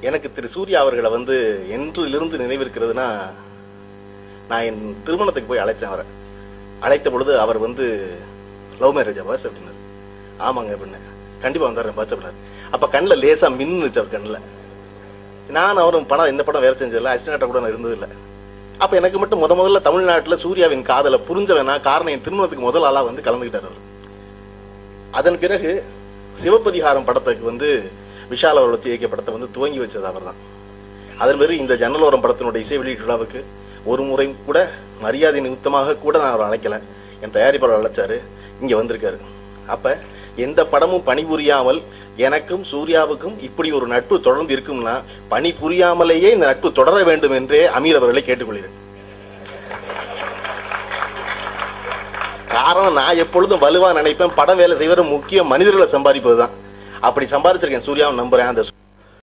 எனக்கு திரு சூர்யா அவர்களை வந்து என்றிலிருந்து நினைவிருக்கிறதுனா, நான் என் திருமணத்துக்கு போய் அழைச்சேன். அவரை அழைத்த பொழுது அவர் வந்து லவ் மேரேஜா பாஸ் அப்படின்னாரு. ஆமாங்க அப்படின்னு. கண்டிப்பா வந்தாரு பாஸ் அப்படின்னாரு. அப்ப கண்ணில் லேசா மின்னுச்சு அவர் கண்ணில். நான் அவரும் படம் இந்த படம் வேற செஞ்சதில்லை, அசிஸ்டன்டா கூட நான் இருந்ததில்லை. அப்ப எனக்கு மட்டும் முதல்ல தமிழ்நாட்டில் சூர்யாவின் காதலை புரிஞ்சவனா காரணம் என் திருமணத்துக்கு முதல் ஆளா வந்து கலந்துகிட்டார் அவர். அதன் பிறகு சிவப்பதிகாரம் படத்துக்கு வந்து விஷால் அவர்கள் வச்சு இயக்கிய படத்தை வந்து துவங்கி வச்சது அவர் தான். அதன் பிறகு இந்த ஜன்னலோரம் படத்தினுடைய இசை வெளியீட்டு விழாவுக்கு ஒரு முறை கூட மரியாதை நிமித்தமாக கூட நான் அவர் அழைக்கல. என் தயாரிப்பாளர் அழைச்சாரு, இங்க வந்திருக்காரு. அப்ப எந்த படமும் பணிபுரியாமல் எனக்கும் சூர்யாவுக்கும் இப்படி ஒரு நட்பு தொடர்ந்து இருக்கும்னா பணி புரியாமலேயே இந்த நட்பு தொடர வேண்டும் என்றே அமீர் அவர்களை கேட்டுக்கொள்கிறேன். காரணம், நான் எப்பொழுதும் வலுவா நினைப்பேன், படம் வேலை செய்வது முக்கிய மனிதர்களை சம்பாதிப்பதுதான். அப்படி சம்பாதிச்சிருக்கேன், சூர்யாவை நம்புறேன். அந்த